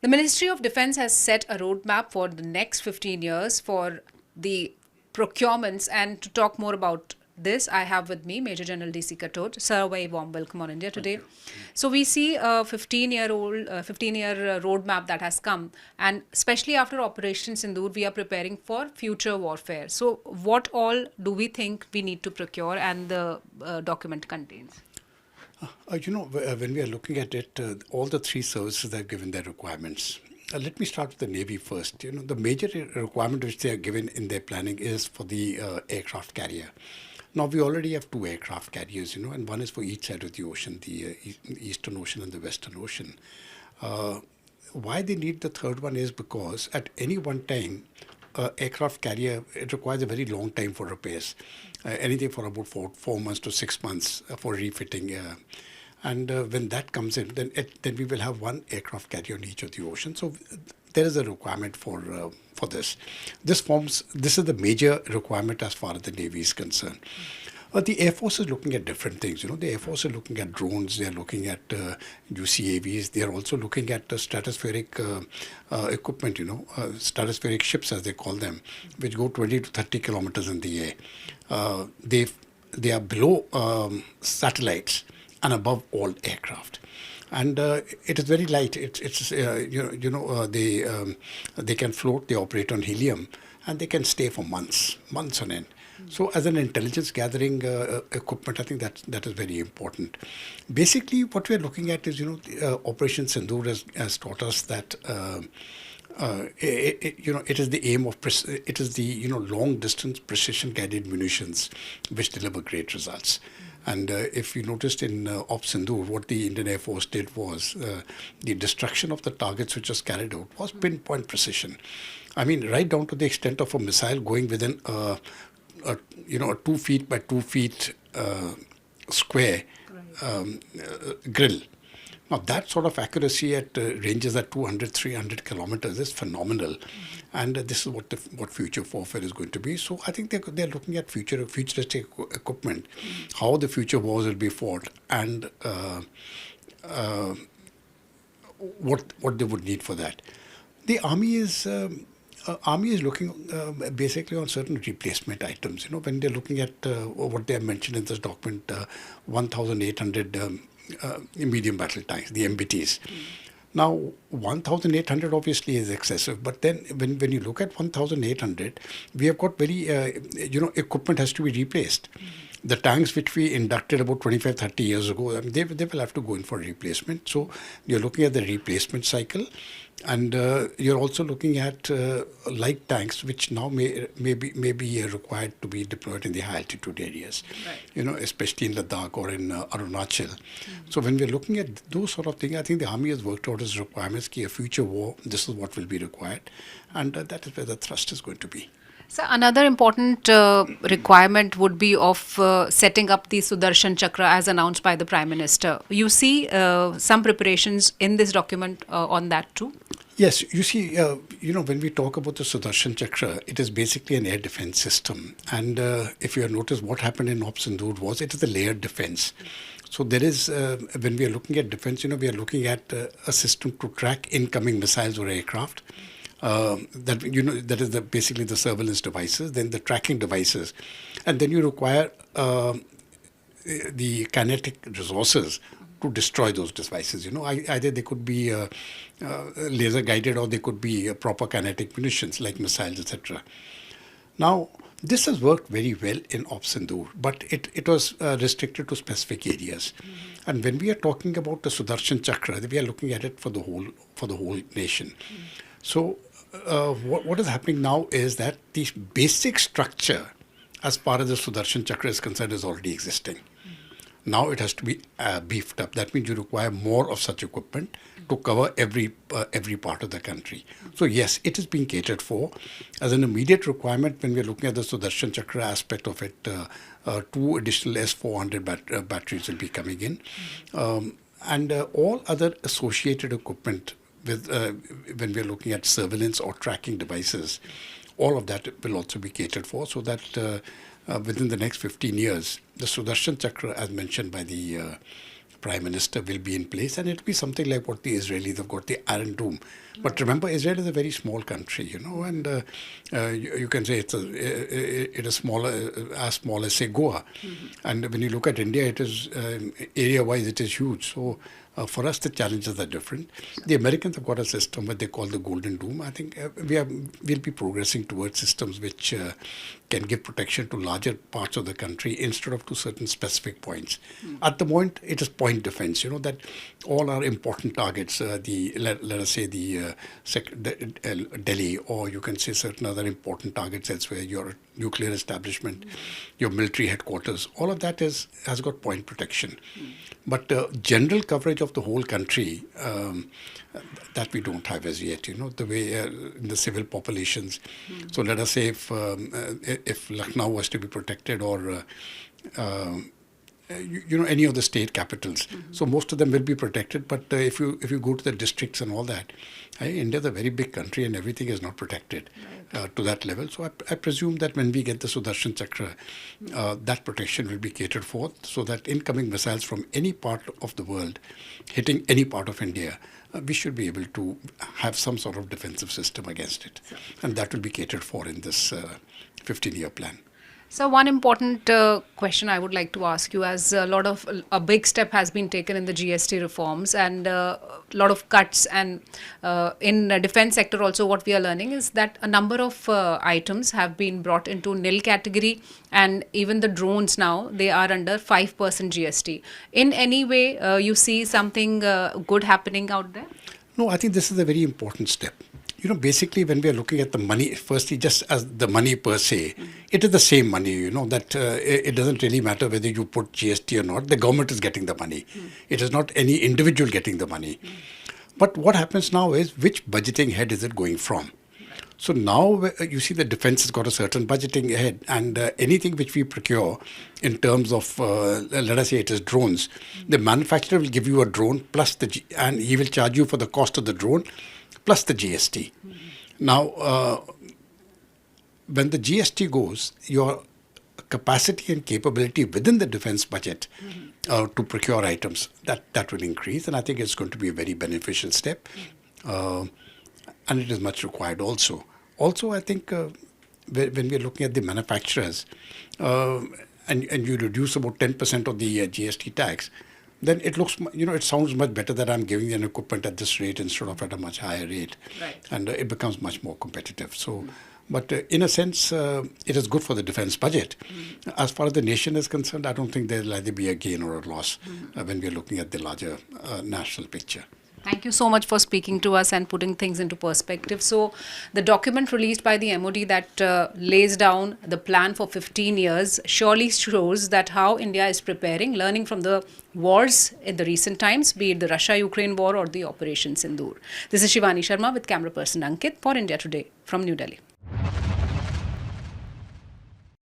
The Ministry of Defense has set a roadmap for the next 15 years for the procurements. And to talk more about this, I have with me Major General DC Katot. Sir, a very warm welcome on India Thank Today. you. So we see a 15-year roadmap that has come, and especially after Operation Sindoor, we are preparing for future warfare. So what all do we think we need to procure, and the document contains? When we are looking at it, all the three services have given their requirements. Let me start with the Navy first. The major requirement which they are given in their planning is for the aircraft carrier. Now, we already have two aircraft carriers, and one is for each side of the ocean, the Eastern Ocean and the Western Ocean. Uh, why they need the third one is because at any one time, aircraft carrier, it requires a very long time for repairs, anything for about 4 months to 6 months for refitting. And when that comes in, then we will have one aircraft carrier on each of the oceans. So there is a requirement for this. This is the major requirement as far as the Navy is concerned. The Air Force is looking at different things. The Air Force is looking at drones. They are looking at UCAVs. They are also looking at stratospheric equipment. Stratospheric ships, as they call them, which go 20 to 30 kilometers in the air. Uh, they they are below satellites and above all aircraft. And it is very light. It's they can float. They operate on helium, and they can stay for months on end. So, as an intelligence gathering equipment, I think that is very important. Basically, what we are looking at is, Operation Sindoor has taught us that. It is the aim of it is the long distance precision guided munitions which deliver great results. And if you noticed in Op Sindoor, what the Indian Air Force did was the destruction of the targets which was carried out was pinpoint precision. I mean, right down to the extent of a missile going within a 2 feet by 2 feet square grill. Now, that sort of accuracy at ranges at 200, 300 kilometers is phenomenal. And this is what future warfare is going to be. So I think they're looking at futuristic equipment, how the future wars will be fought, and uh, what they would need for that. The army is looking basically on certain replacement items. When they're looking at what they have mentioned in this document, 1,800 medium battle tanks, the MBTs. Now, 1,800 obviously is excessive, but then when you look at 1,800, we have got very, equipment has to be replaced. The tanks which we inducted about 25, 30 years ago, I mean, they will have to go in for replacement. So you're looking at the replacement cycle, and you're also looking at light tanks which now may be required to be deployed in the high altitude areas, especially in Ladakh or in Arunachal. So when we're looking at those sort of things, I think the army has worked out its requirements. A future war, this is what will be required, and that is where the thrust is going to be. So another important requirement would be of setting up the Sudarshan Chakra as announced by the Prime Minister. You see some preparations in this document on that too? Yes, you see, when we talk about the Sudarshan Chakra, it is basically an air defense system. And if you have noticed, what happened in Op Sindoor was it is a layered defense. So there is, when we are looking at defense, we are looking at a system to track incoming missiles or aircraft. That is basically the surveillance devices, then the tracking devices, and then you require the kinetic resources to destroy those devices. Either they could be laser guided or they could be proper kinetic munitions like missiles, etc. Now, this has worked very well in Op Sindoor, but it was restricted to specific areas. And when we are talking about the Sudarshan Chakra, we are looking at it for the whole nation. So, what is happening now is that the basic structure, as far as the Sudarshan Chakra is concerned, is already existing. Now it has to be beefed up. That means you require more of such equipment to cover every part of the country. So yes, it is being catered for as an immediate requirement. When we are looking at the Sudarshan Chakra aspect of it, two additional S400 batteries will be coming in, and all other associated equipment with when we are looking at surveillance or tracking devices, all of that will also be catered for, so that within the next 15 years, the Sudarshan Chakra, as mentioned by the prime minister will be in place, and it'll be something like what the Israelis have got, the Iron Dome. But remember, Israel is a very small country, and you can say it is smaller, as small as say Goa. And when you look at India, it is area-wise it is huge. So for us, the challenges are different. The Americans have got a system what they call the Golden Dome. I think we'll be progressing towards systems which can give protection to larger parts of the country instead of to certain specific points. At the moment, it is point defense. That all our important targets, let us say the Delhi, or you can say certain other important targets elsewhere, your nuclear establishment, your military headquarters, all of that has got point protection. But general coverage of the whole country, that we don't have as yet, the way in the civil populations. So let us say if Lucknow was to be protected, or any of the state capitals. So most of them will be protected, but if you go to the districts and all that, India is a very big country and everything is not protected to that level. So I presume that when we get the Sudarshan Chakra, that protection will be catered for, so that incoming missiles from any part of the world hitting any part of India, we should be able to have some sort of defensive system against it. And that will be catered for in this 15-year plan. So one important question I would like to ask you, as a big step has been taken in the GST reforms and a lot of cuts, and in the defense sector also what we are learning is that a number of items have been brought into nil category, and even the drones now, they are under 5% GST. In any way, you see something good happening out there? No, I think this is a very important step. Basically, when we are looking at the money, firstly, just as the money per se, it is the same money, that it doesn't really matter whether you put GST or not. The government is getting the money. It is not any individual getting the money. But what happens now is, which budgeting head is it going from? So now you see the defense has got a certain budgeting head, and anything which we procure in terms of, let us say it is drones, the manufacturer will give you a drone plus and he will charge you for the cost of the drone plus the GST. Now, when the GST goes, your capacity and capability within the defense budget to procure items, that will increase, and I think it's going to be a very beneficial step, and it is much required also. Also, I think when we're looking at the manufacturers, and you reduce about 10% of the GST tax, then it looks, it sounds much better that I'm giving an equipment at this rate instead of at a much higher rate. Right. And it becomes much more competitive. So, but in a sense, it is good for the defense budget. As far as the nation is concerned, I don't think there will either be a gain or a loss when we're looking at the larger national picture. Thank you so much for speaking to us and putting things into perspective. So, the document released by the MOD that lays down the plan for 15 years surely shows that how India is preparing, learning from the wars in the recent times, be it the Russia-Ukraine war or the Operation Sindoor. This is Shivani Sharma with camera person Ankit for India Today from New Delhi.